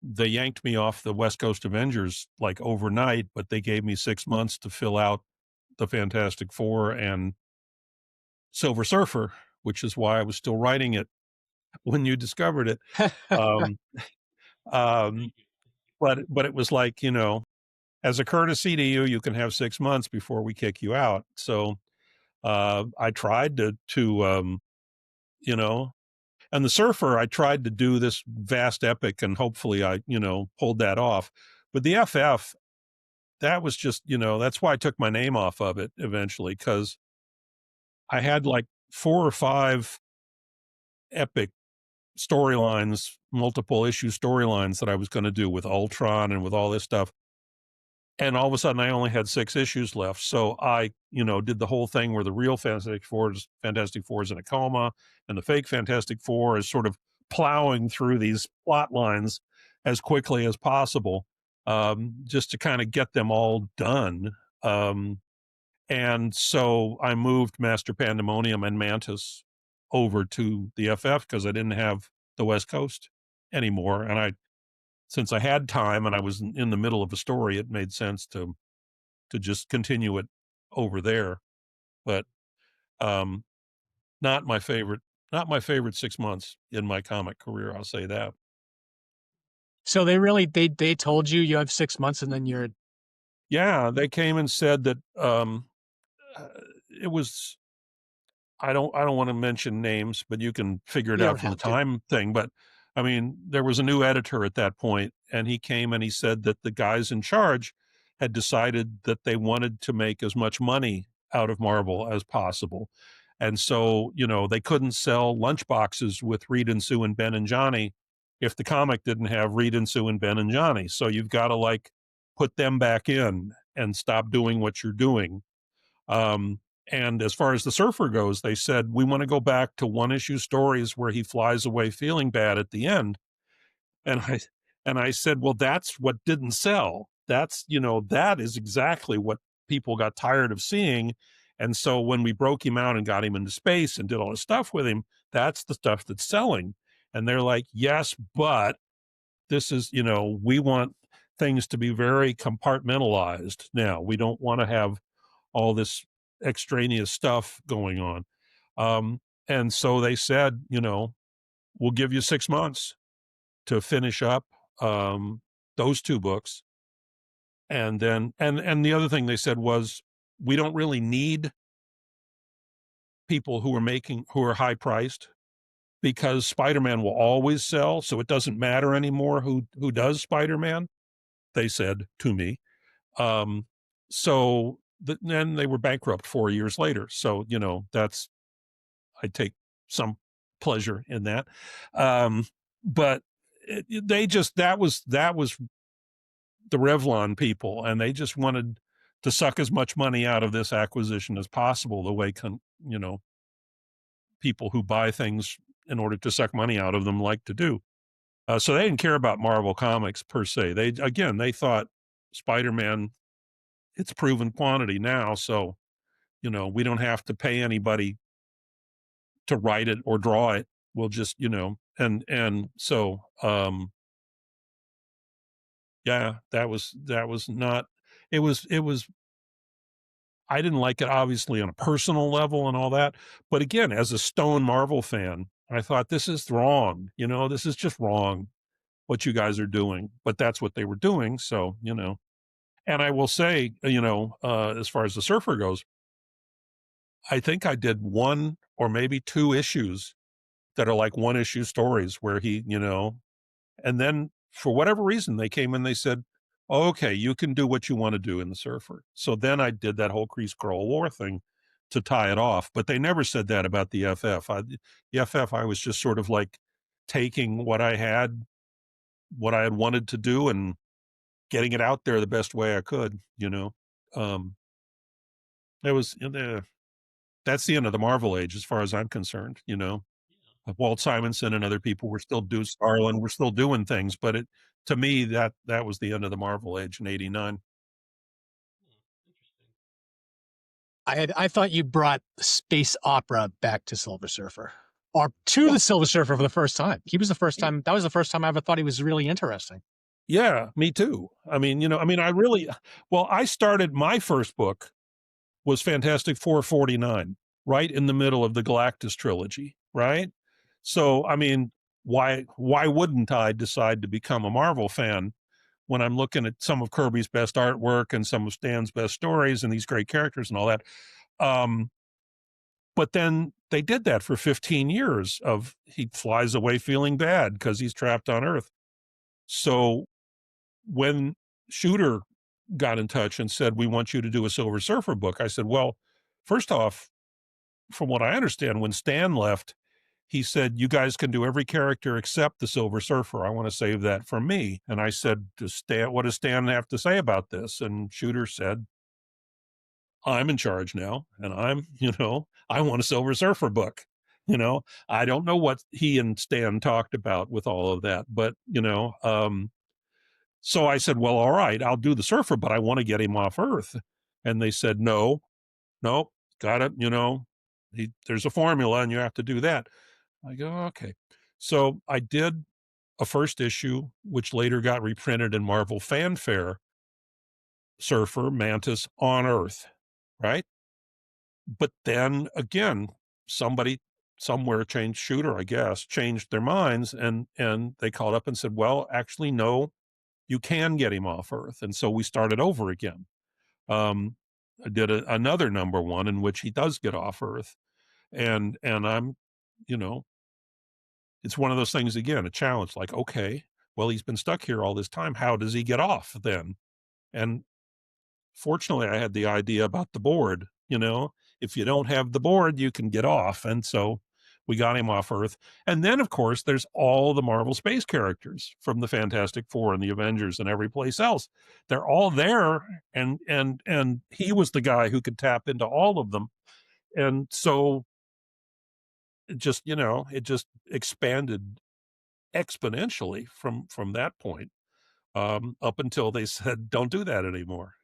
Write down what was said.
they yanked me off the West Coast Avengers like overnight, but they gave me 6 months to fill out the Fantastic Four and Silver Surfer, which is why I was still writing it when you discovered it. Um, um, but it was like, as a courtesy to you, you can have 6 months before we kick you out. So, I tried to, you know and the Surfer, I tried to do this vast epic, and hopefully I, pulled that off. But the FF, that was just, that's why I took my name off of it eventually, because I had like 4 or 5 epic storylines, multiple issue storylines that I was gonna do with Ultron and with all this stuff. And all of a sudden, I only had 6 issues left, so I, did the whole thing where the real Fantastic Four is in a coma, and the fake Fantastic Four is sort of plowing through these plot lines as quickly as possible, just to kinda get them all done. And so I moved Master Pandemonium and Mantis over to the FF because I didn't have the West Coast anymore, and since I had time and I was in the middle of a story, it made sense to just continue it over there. But, um, not my favorite not my favorite 6 months in my comic career, I'll say that. So they really they told you you have 6 months and then you're Yeah, they came and said that, uh, it was I don't wanna mention names, but you can figure it you out don't from the have to. time thing, but, I mean, there was a new editor at that point, and he came and he said that the guys in charge had decided that they wanted to make as much money out of Marvel as possible, and so, they couldn't sell lunchboxes with Reed and Sue and Ben and Johnny if the comic didn't have Reed and Sue and Ben and Johnny, so you've gotta, like, put them back in and stop doing what you're doing. Um, and as far as the Surfer goes, they said, we want to go back to one issue stories where he flies away feeling bad at the end. And I said, well, that's what didn't sell. That is exactly what people got tired of seeing. And so when we broke him out and got him into space and did all this stuff with him, that's the stuff that's selling. And they're like, yes, but this is, we want things to be very compartmentalized now. We don't want to have all this extraneous stuff going on. And so they said, we'll give you 6 months to finish up those 2 books. And then and the other thing they said was, we don't really need people who are high priced, because Spider-Man will always sell, so it doesn't matter anymore who does Spider-Man, they said to me. Um, so then they were bankrupt 4 years later. So, that's I take some pleasure in that. Um, but they just that was the Revlon people, and they just wanted to suck as much money out of this acquisition as possible. The way people who buy things in order to suck money out of them like to do. So they didn't care about Marvel Comics per se. They thought Spider-Man, it's proven quantity now, so we don't have to pay anybody to write it or draw it. We'll just, and so, yeah, that was not, it was I didn't like it obviously on a personal level and all that. But again, as a stone Marvel fan, I thought, this is wrong. This is just wrong what you guys are doing. But that's what they were doing. So, and I will say, as far as the Surfer goes, I think I did 1 or maybe 2 issues that are like 1 issue stories where and then for whatever reason, they came and they said, "Oh, okay, you can do what you want to do in the Surfer." So then I did that whole Kree Skrull War thing to tie it off, but they never said that about the FF. The FF, I was just sort of like taking what I had wanted to do and getting it out there the best way I could. Um, it was, that's the end of the Marvel age as far as I'm concerned. Walt Simonson and other people were still do Starlin, we're still doing things, but to me, that was the end of the Marvel age in '89. I thought you brought space opera back to Silver Surfer. or to Yeah. the Silver Surfer for the first time. He was the first time. That was the first time I ever thought he was really interesting. Yeah, me too. I mean, I really, well, I started my first book was Fantastic Four 49, right in the middle of the Galactus trilogy, right? So, I mean, why wouldn't I decide to become a Marvel fan when I'm looking at some of Kirby's best artwork and some of Stan's best stories and these great characters and all that? Um, but then they did that for 15 years of he flies away feeling bad because he's trapped on Earth. So when Shooter got in touch and said, "We want you to do a Silver Surfer book," I said, "Well, first off, from what I understand, when Stan left, he said, 'You guys can do every character except the Silver Surfer. I want to save that for me.'" And I said, what does Stan have to say about this?" And Shooter said, "I'm in charge now, and I want a Silver Surfer book." I don't know what he and Stan talked about with all of that, but so I said, "Well, all right, I'll do the Surfer, but I want to get him off Earth." And they said, "No, no, got it. There's a formula, and you have to do that." I go, "Okay." So I did a first issue, which later got reprinted in Marvel Fanfare, Surfer Mantis on Earth, right? But then again, somebody somewhere changed Shooter, I guess, changed their minds, and they called up and said, "Well, actually, no, you can get him off Earth." And so we started over again. Um, I did another number one in which he does get off Earth, and I'm, you know, it's one of those things again, a challenge. Like, okay, well, he's been stuck here all this time. How does he get off then? And fortunately, I had the idea about the board. If you don't have the board, you can get off. And so we got him off Earth. And then, of course, there's all the Marvel space characters from the Fantastic Four and the Avengers and every place else. They're all there, and he was the guy who could tap into all of them. And so it just expanded exponentially from that point, up until they said, "Don't do that anymore."